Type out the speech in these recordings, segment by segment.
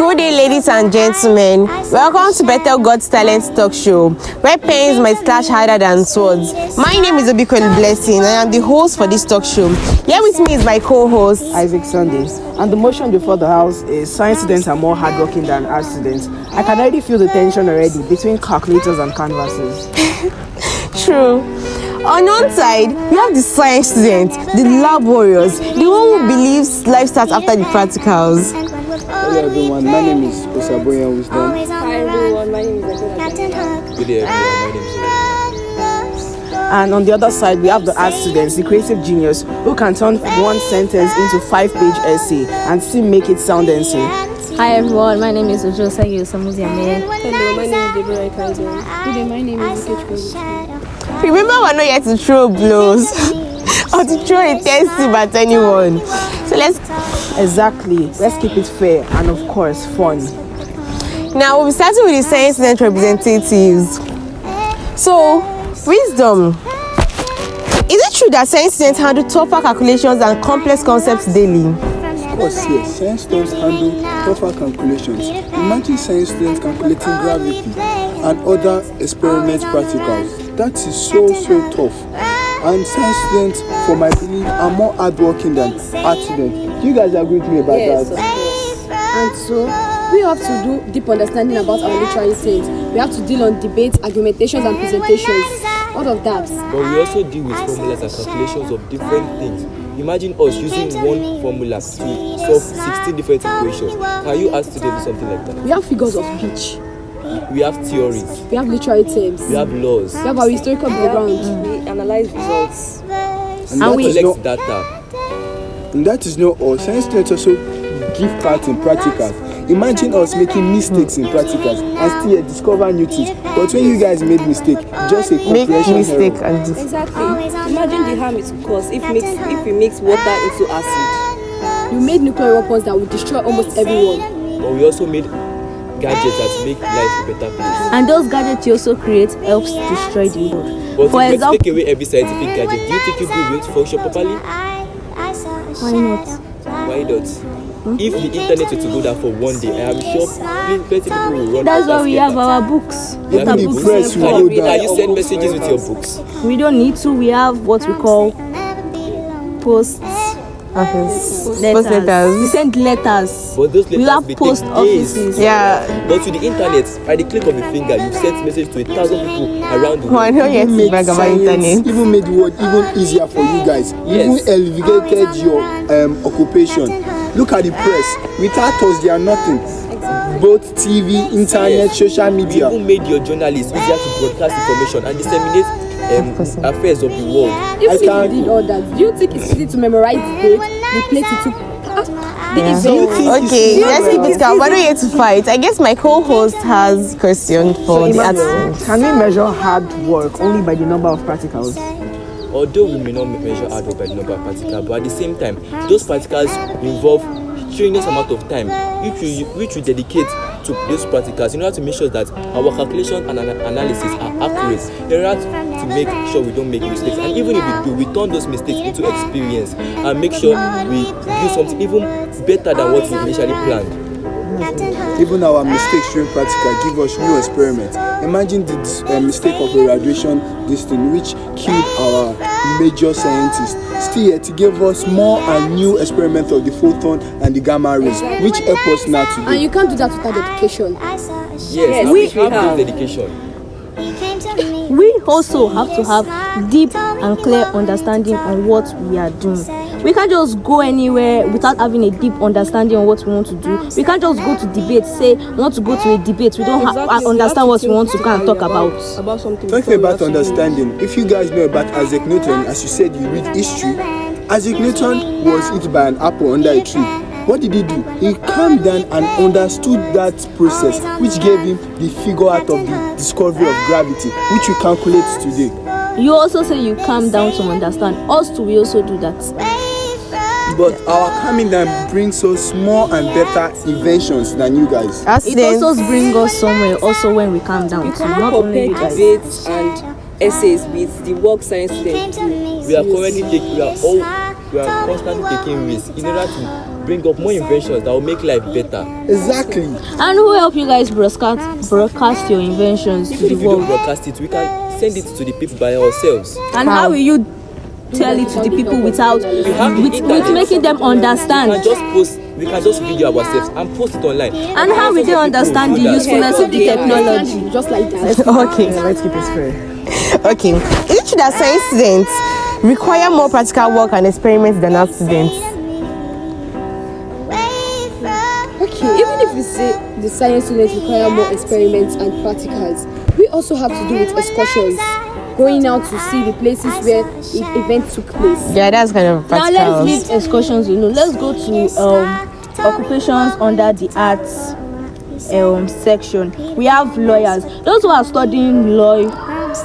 Good day, ladies and gentlemen. Welcome to Bethel God's Talent Talk Show, where pens might slash harder than swords. My name is Obiko Blessing, and I am the host for this talk show. Here with me is my co-host, Isaac Sunday. And the motion before the house is science students are more hardworking than art students. I can already feel the tension already between calculators and canvases. True. On one side, we have the science students, the lab warriors, the one who believes life starts after the practicals. Hello everyone, my name is Osaboyan Wisdom. Hi everyone, my name is Agula. Good day everyone, my name is And on the other side, we have the art students, the creative genius, who can turn one sentence into 5-page essay and still make it sound essay. Hi everyone, my name is Ojo Sagi Osamuziame. Hello, my name is Deborah Kaido. Good day, my name is Ikechukwu. Remember, we're not here to throw blows or to throw a test tube at anyone. So Let's keep it fair and of course fun. Now we'll be starting with the science student representatives. So, Wisdom, is it true that science students handle tougher calculations and complex concepts daily? Of course, yes. Science students handle tougher calculations. Imagine science students calculating gravity and other experiment practicals. That is so tough. And science students, for my belief, are more hardworking than art students. Do you guys agree with me about Yes, that? of course. And so, we have to do deep understanding about our literary things. We have to deal on debates, argumentations, and presentations. All of that. But we also deal with formulas and calculations of different things. Imagine us using one formula to solve 16 different equations. Can you ask students something like that? We have figures of speech. We have theories. We have literary terms. We have laws. We have our historical background. We analyze results. And we collect data. And that is not all. Science students also give part in practicals. Imagine us making mistakes in practicals and still discover new things. But when you guys made mistake, just a Make comprehension mistake error. and Exactly. Imagine the harm it will cause if we mix water into acid. We made nuclear weapons that would destroy almost everyone. But we also made gadgets that make life a better place. And those gadgets you also create helps destroy the world. But For if we example, take away every scientific gadget, do you think it will be able to function properly? why not? Why not? If the internet were to go down for one day, I am sure plenty people will run. That's out why we and have get our books. You have Our the books press will involved. go down. Can you send messages with your books? We don't need to. We have what we call post letters. We send letters. But those letters We have may post take days. offices. yeah. But with the internet, at the click of a finger, you've sent message to 1,000 people around the Oh, I world. know yet to Made brag about science internet. even made the world even easier for you guys. Yes. Even elevated your occupation. Look at the press. Without us, they are nothing. Both TV, internet, Yes. social We media. even made your journalists easier to broadcast information and disseminate affairs of the world. If we can't- did all that, do you think it's easy to memorize the date, the place it took? The Yeah. event? Okay, let's keep it calm. We're not here to fight. I guess my co-host has question for the art students. Can we measure hard work only by the number of practicals? Although we may not measure hard work by the number of practicals, but at the same time, those practicals involve tremendous amount of time which we dedicate to those practicals in order to make sure that our calculations and analysis are accurate, in order to make sure we don't make mistakes. And even if we do, we turn those mistakes into experience and make sure we build something even better than what we initially planned. Even our mistakes during practical give us new experiments. Imagine the mistake of a radiation this thing which killed our major scientists. Still yet it gave us more and new experiments of the photon and the gamma rays, which help us now And today. you can't do that without dedication. Yes, we we have have. those dedication. We also have to have deep and clear understanding on what we are doing. We can't just go anywhere without having a deep understanding on what we want to do. We can't just go to debate, say we want to go to a debate. We don't understand what we want to go and talk about. something. Talking about understanding, if you guys know about Isaac Newton, as you said you read history, Isaac Newton was hit by an apple under a tree. What did he do? He calmed down and understood that process, which gave him the figure out of the discovery of gravity, which we calculate today. You also say you calm down to understand. Us too, we also do that. But our calming down brings us more and better inventions than you guys. Art It students, also brings us somewhere. Also, when we calm down, You too, cannot not only compare you guys. debates and essays with the work science students do. We are constantly taking risks in order to bring up more inventions that will make life better. Exactly. And who help you guys broadcast your inventions to Even the if we don't world? broadcast it, we can send it to the people by ourselves. And how will you tell it to the people without have the with internet. making them understand? We can just video ourselves and post it online. And how will they understand the usefulness of the technology? Just like that. Okay. Let's keep it fair. Okay. Is it true that science students require more practical work and experiments than art students? Okay, even if we say the science students require more experiments and practicals, we also have to do with excursions, going out to see the places where events took place. Yeah, that's kind of Now practical. let's leave excursions alone. Let's go to occupations under the arts section. We have lawyers. Those who are studying law,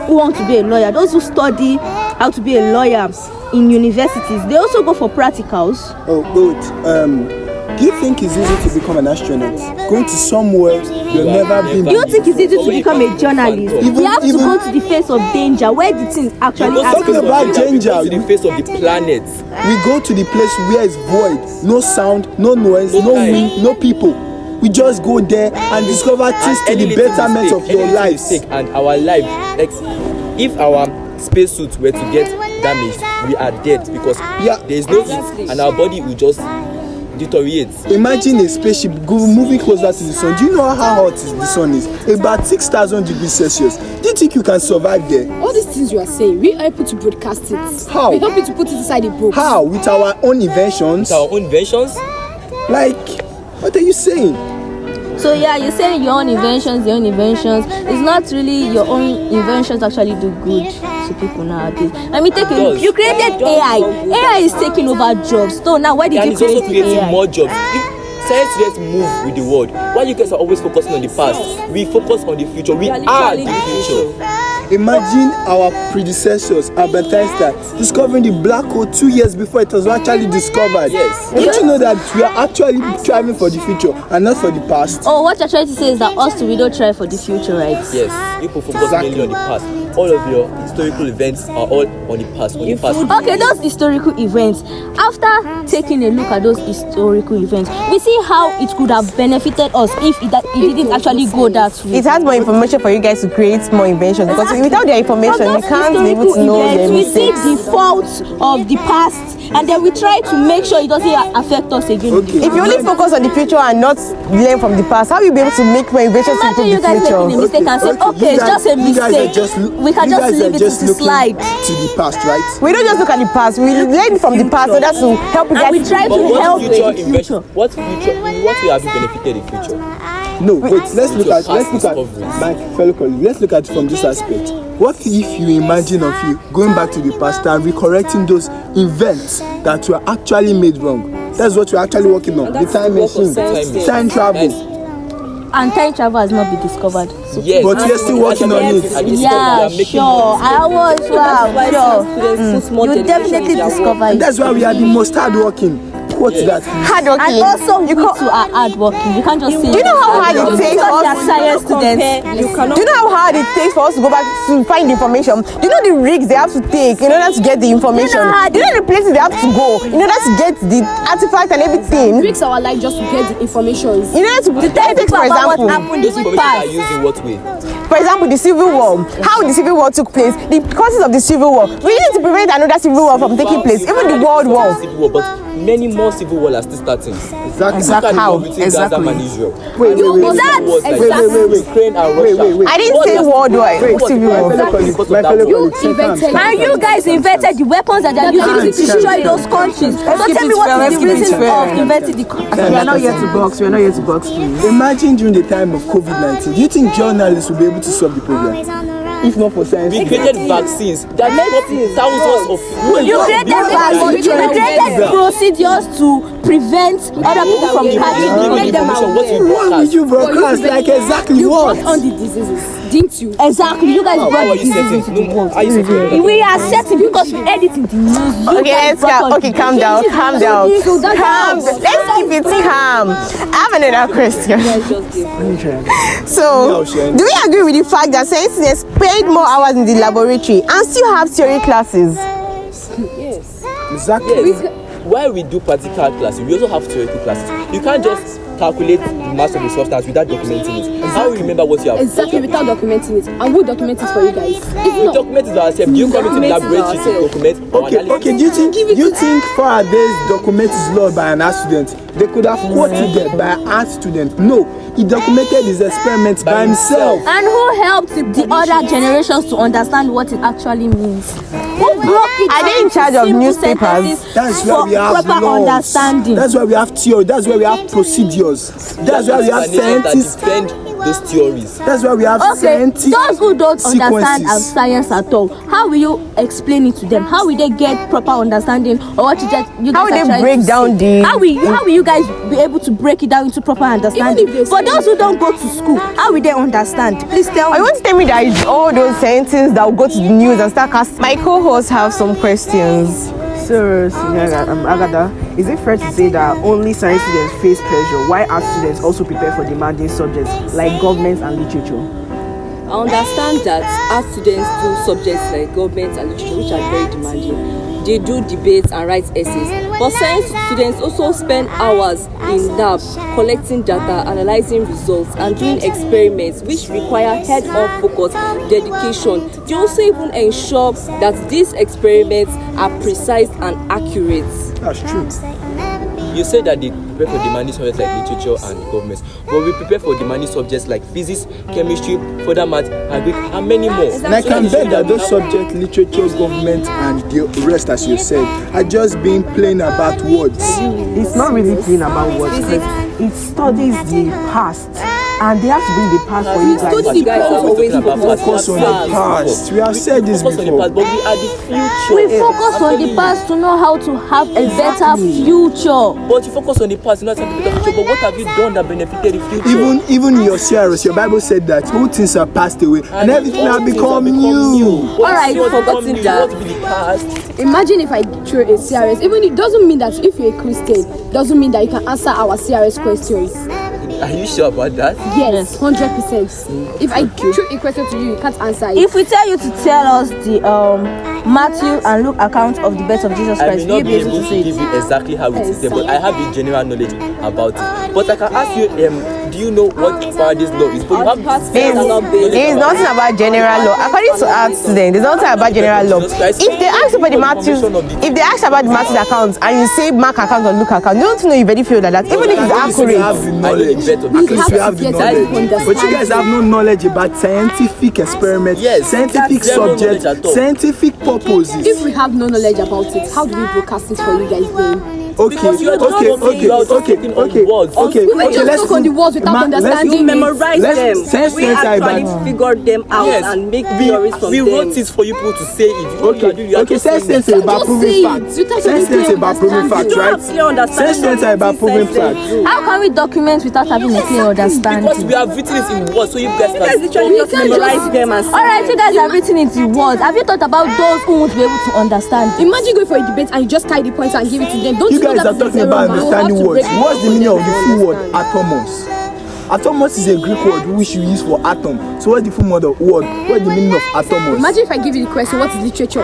who want to be a lawyer, those who study how to be a lawyer in universities, they also go for practicals. Oh, but do you think it's easy to become an astronaut? Going to somewhere you've never been. Do you think it's easy to become a journalist? You have to go to the face of danger where the things actually Talking happen. about danger, to the face of the planet. we go to the place where it's void, no sound, no noise, No no time. wind, no people. We just go there and discover things to And the any little betterment mistake, of your any little lives. mistake and our life, like if our spacesuits were to get damaged, we are dead because Yeah. there is no heat and our body will just deteriorate. Imagine a spaceship moving closer to the sun. Do you know how hot the sun is? About 6,000 degrees Celsius. Do you think you can survive there? All these things you are saying, we are able to broadcast it. How? We help you to put it inside a book. How? With our own inventions? With our own inventions, Like, what are you saying? So yeah, you're saying your own inventions. It's not really your own inventions actually do good to people nowadays. I mean, take a look. does. You created AI. AI is taking over jobs. So now why did and you it's also create the creating AI? more jobs. If science students move with the world, while you guys are always focusing on the past, we focus on the future. We are the future. Imagine our predecessors, Albert Einstein, discovering the black hole 2 years before it was actually discovered. Yes. Don't you know that we are actually striving for the future and not for the past? Oh, what you're trying to say is that us too, we don't try for the future, right? Yes, people focus Exactly. mainly on the past. All of your historical events are all on the past. On the past. Okay, those historical events. After taking a look at those historical events, we see how it could have benefited us if it didn't actually go that way. It has more information for you guys to create more inventions because without their information, you can't be able to know their we see mistakes. the faults of the past and then we try to make sure it doesn't affect us again. Okay. If you only focus on the future and not learn from the past, how will you be able to make more inventions to Imagine improve you the guys making a future? mistake and say, okay, it's just a You guys are mistake. just We can you just guys are leave it just to looking slide. to the past, right? We don't just look at the past, we learn from the past so that's to help you And we guys. try But to what help future with the invention? future. What will have you benefited in future? No, wait. Let's look at discoveries. my fellow colleagues. Let's look at it from this aspect. What if you imagine of you going back to the past and recorrecting those events that were actually made wrong? That's what we're actually working on. And The that's time the work of machine, science students. time travel. Yes. And time travel has not been discovered. So Yes. But we're still working on it. yeah, sure. I was Why sure. students put more You dedication definitely in their work. discover And it. that's why we are the most hardworking. What's that? Hardworking. And also, we too are hardworking. You can't just say. Do you know how hard it takes because they us? are science students. You cannot. Do you know how hard it takes for us to go back to find the information? Do you know the risks they have to take in order to get the information? Do you know the places they have to go in order to get the artifact and everything? Breaks our life just to get the information. In order to take, for example, what happened Those in the information are past. used in what way? for example, the Civil War, how the Civil War took place, the causes of the Civil War. We need to prevent another Civil War from taking place, even the World War. Civil War, but many more civil wars are still starting. Exactly. Look at the How? war between Gaza Exactly. and Israel. Wait. Wars like Ukraine and Russia. Wait. I didn't say World War, Civil My War. fellow colleagues, Because my of that fellow war. colleagues, take time. invented- And you guys invented the weapons that they are using to destroy those countries. So keep tell it me what fair, is the let's keep it reason fair. of inventing the We are not here to box. We are not here to box, please. Imagine during the time of COVID-19, do you think journalists will be able to solve the problem? If not for science. We created vaccines that thousands of You created procedures to prevent other people from catching Give it. me Make them information. What aware. you Why would broadcast? you broadcast like exactly You what? brought on the diseases, didn't you? Exactly, you guys How brought are the you diseases setting? into the world. How are you setting? We are setting because we edit in the news. You Okay, guys let's brought calm. on Okay, the calm down, diseases. calm down. So that's Calm. how- Let's keep it calm. I have another question. So, do we agree with the fact that science students paid more hours in the laboratory and still have theory classes? Yes. Exactly. Yes. while we do practical classes, we also have theoretical classes. You can't just calculate the mass of the substance without documenting it. How will you remember what you have? Exactly, without documenting it. And who documents it for you guys? We document it ourselves. Do you come into the laboratory to document? Okay, do you think Faraday's document is law by an art student? They could have quoted it by an art student. No, he documented his experiments by himself. And who helped the other generations to understand what it actually means? Who broke it Are they in charge of newspapers? That's why we have proper laws. understanding? That's why we have theory. That's why we have procedures. That's why we have scientists. Defend those theories. That's why we have Okay, scientific those who don't understand sequences. science at all, how will you explain it to them? How will they get proper understanding or what you guys How will are they trying break to down say? the- How will you guys be able to break it down into proper understanding? if they For say- those who don't go to school, how will they understand? Please tell I me. want to tell me that it's all those scientists that will go to the news and start casting. My co-hosts have some questions. So, Agatha, is it fair to say that only science students face pressure, while art students also prepare for demanding subjects like government and literature? I understand that art students do subjects like government and literature, which are very demanding. They do debates and write essays. But science students also spend hours in lab collecting data, analyzing results, and doing experiments which require head-on focus, dedication. They also even ensure that these experiments are precise and accurate. That's true. You say that they prepare for demanding subjects like literature and government, but we prepare for demanding subjects like physics, chemistry, further math, Greek, and many more. And I can bet that those subjects, literature, government, and the rest, as you said, are just being plain about words. It's not really plain about words, because it studies the past, and they have to bring the past for you guys. Study the past, always Focus on the past. We have said this Focus on the before. past, but we are the future. We focus on the past to know how to have a better future. But you focus on the past, you know, something better future. But what have you done that benefited the future? Even in your CRS, your Bible said that all things are passed away and everything all has things become new. What Alright, has forgotten become new? that. What will be the past? Imagine if I throw a CRS. Even it doesn't mean that if you're a Christian, doesn't mean that you can answer our CRS questions. Are you sure about that? Yes, 100%. If I throw a question to you, you can't answer it. If we tell you to tell us the Matthew and Luke account of the birth of Jesus I may Christ, will not you be be able able to to say give it? you exactly how it is there, but I have the general knowledge about it. But I can ask you, do you know what Faraday's law is? But you have Past There are not based is nothing about general law. According to art students, there's nothing about general law. If they ask about the Matthews, if they ask about the Matthews account and you say Mark account or Luke account, don't you know you very feel like that, even if it's At least we have accurate. the knowledge. At At least we have the get knowledge. that But you guys have no knowledge about scientific experiments, Yes, scientific that's zero subjects, knowledge at all. scientific purposes. If we have no knowledge about it, how do we broadcast it for you guys then? Because you are just talking about talking on words. We will just talk on the words without understanding You memorize them. Science We students are actually about. figure them out Yes, and make theories from we them. wrote it for you people to say it. What you are doing, you are Okay, just science saying students are about Just proving say it. facts. Without Science students are any about proving understanding. facts, You don't right? have clear understanding. Science students are about proving facts. How can we document without having a clear Because understanding? we have written it in words, so you guys You guys can. literally just can't memorize just- them and see Alright, you them. guys have written it in words. Have you thought about those who won't be able to understand? Imagine going for a debate and you just tie the points and give it to them. Don't You you know guys that are is a talking zero about mark? You have understanding to words. break it What's the down meaning for of the them to full word understand. atomos? Atomos is a Greek word which you use for atom. So what's the full word? What's the meaning of atomos? Imagine if I give you the question, what is literature?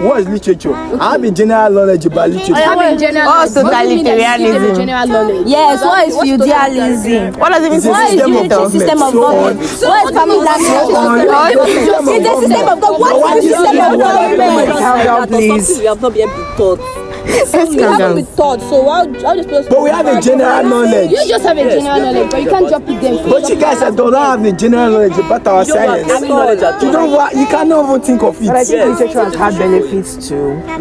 What is literature? I have a general knowledge about literature. Have a general Oh, knowledge. What do you mean that you give them a totalitarianism. general knowledge? Yes, what is feudalism? What does it mean? It's a What is system of unitary government. system of So government? on. What is family land? It's It's a system of government. What is the system of government? Calm down, please. We have not been able to taught. Let's We calm haven't down. been taught, so how just supposed But we have a general knowledge. You just have a general knowledge, but you can't jump with them. But you guys don't have the general knowledge about our You don't have science. any knowledge at You all. don't want, you cannot even think of But I it. think literature has had benefits to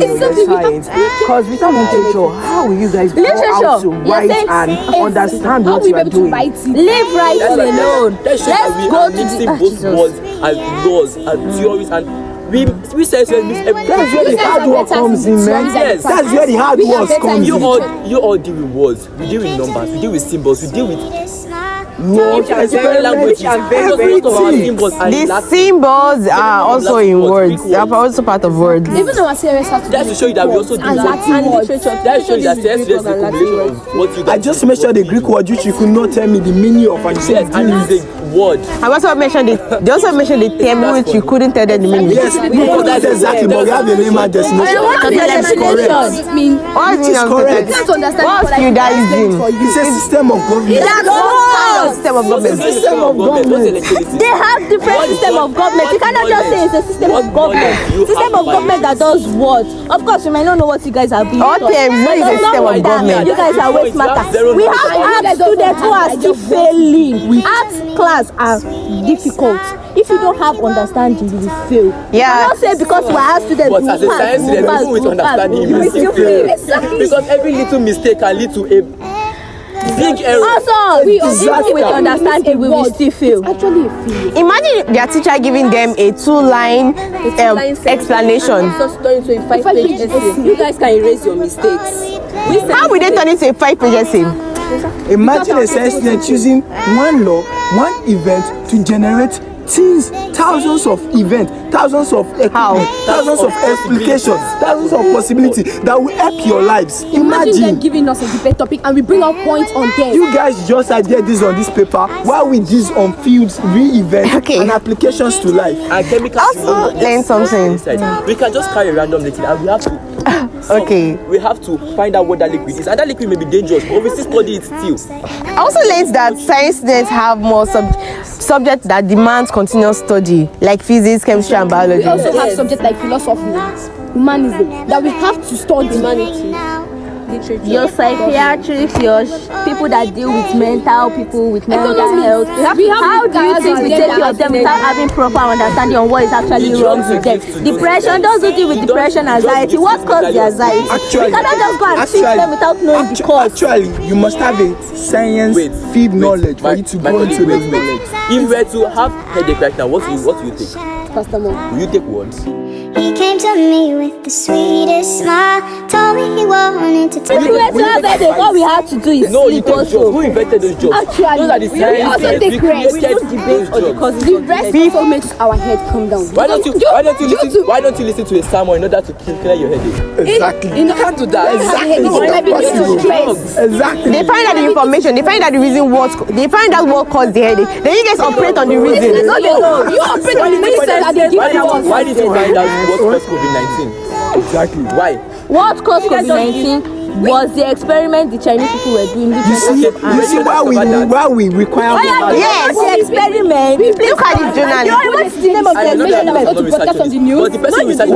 Exactly, your science. Because without literature, how will you guys know how Literature, to you're write saying- and understand How what will you we be are able to doing? write it? Leave writing alone. That shows Let's that we go are to mixing the both Jesus. words and laws and theories and we say so mix everything. That's where the You guys hard are work better comes in in, man. theories than Yes, That's where the hard We have work better comes in in. You all deal with words, we deal with numbers, we deal with What? Different languages. Most of our symbols are in The Latin. symbols are also in words. They are also part of words. Even our serious have to That's to show you that we also do and Latin words. That shows you that CS is a combination of what you I just mentioned the Greek word which you could not tell me the meaning of, and you said Yes, and it's a word. I also mentioned they also mentioned the term which you couldn't tell them the meaning. yes, because that's exactly, but we have the name and destination. What Which does is correct. definition mean? What Which is correct. I can't understand What's what I feudalism? It's a system of government. That's what system of government. System of government. They have different system of government. You cannot just say it's a system of government. System of government that does what? Of course, you might not know what you guys are being All taught. terms, no, But is a it's not system of like that. government. You guys are way smarter. We have students who are still failing. Art class are difficult. If you don't have understanding, you will fail. Yeah. You don't say because we are students. But we as a pass, science we student, pass, even with we pass. understanding, you We will still fail. Exactly. Because every little mistake can lead to a big error. Also, even with understanding, we will still fail. Actually, a failure. Imagine their teacher giving them a two-line explanation. Just turn into a 5-page essay. You guys can erase your mistakes. How will they turn it to a 5-page essay? Imagine a science student choosing one law, one event to generate thousands of events, thousands of equipment, thousands of explications, thousands of possibilities that will help your lives. Imagine them Imagine. giving us a debate topic and we bring up points on them. You guys just idea this on this paper, while we this on fields, real events, Okay. and applications to life. And chemicals Also learn something. inside. We can just carry a random liquid and we have to Okay. we have to find out what that liquid is, and that liquid may be dangerous, but we still study it still. I also learned that science students have more subjects that demand continuous study, like physics, chemistry, and biology. We also have subjects like philosophy, humanism, that we have to study. Humanity, literature. Your psychiatrists, your people that deal with people with mental Economics. health. We have How the do you think we guys take that care of them are without having proper understanding on what is actually wrong with them? Depression, those who deal with depression, anxiety, what causes the anxiety? We cannot just go and fix them without knowing the cause. Actually, you must have a science field knowledge for you to go into those knowledge. If we were to have headache right now, what do you take? Pastor Mo. Will you take words? He came to me with the sweetest smile, told me he wanted to If take we were to have headache, all we have to do is No, you sleep take jobs. also. Who invented those jobs? Actually, those are the we science also students. take We rest. created We those jobs. The rest also makes our head come down. Why don't you listen to a sermon in order to clear your headache? Exactly. You can't do that. Exactly. Exactly. They find out the information, they find out the reason they find out what caused the headache. Then you guys operate on the reason. You operate on the medicine that they give us. Why did you find out what caused COVID-19? Exactly. Why? What caused COVID-19 was the experiment the Chinese people were doing. You see why we require more. Yes. The experiment. Look at the journalist. What's the name of the experiment that was going to broadcast on the news? But the person who researched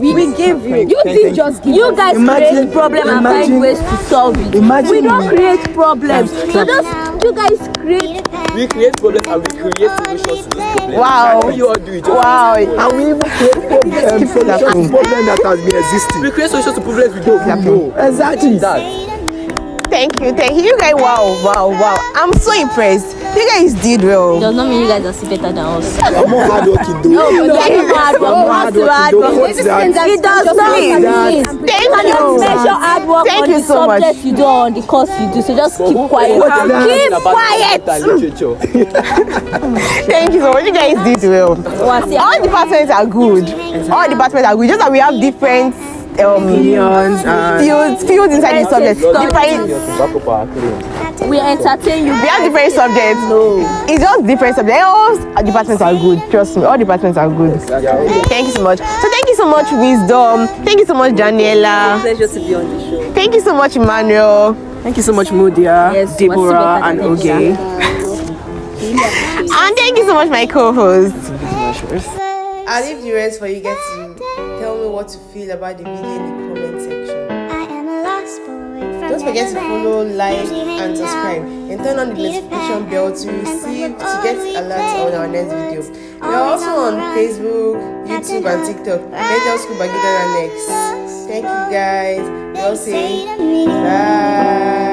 We give you. You did just give. You guys create problem and find ways to solve it. Imagine We don't create problems. So just you guys create. we create problems and we create solutions to those problems. Wow. And you all do it. Wow. And we even create solutions to problem that has been existing. We create solutions to problems we don't even know. Exactly. That. Thank you. You guys, wow. I'm so impressed. You guys did well. Does not mean you guys are still better than us. I'm more hardworking though. You are more hardworking. What's that? It does not mean. Thank You cannot you. measure hard work Thank on you the so much. subject you do or on the course you do. So just keep quiet. What's that? Keep quiet. Thank you so much. You guys did well. Wasi, All departments are good. All departments are good. Just that we have different Opinions and fields inside the subject. we entertain you. We have different subjects. It's just different subjects. All departments are good. Trust me, all departments are good. Thank you so much. So thank you so much, Wisdom. Thank you so much, Daniela. Pleasure to be on the show. Thank you so much, Emmanuel. Thank you so much, Mudia, Yes, Deborah, and what's the Oge. And thank you so much, my co-host. I'll leave the rest for you guys to tell me what you feel about the video in the comment section. Don't forget to follow, like, and subscribe, and turn on the notification bell to get alerts on our next video. We are also on Facebook, YouTube, and TikTok. Bethel School Bagidana next. Thank you guys. We all say bye.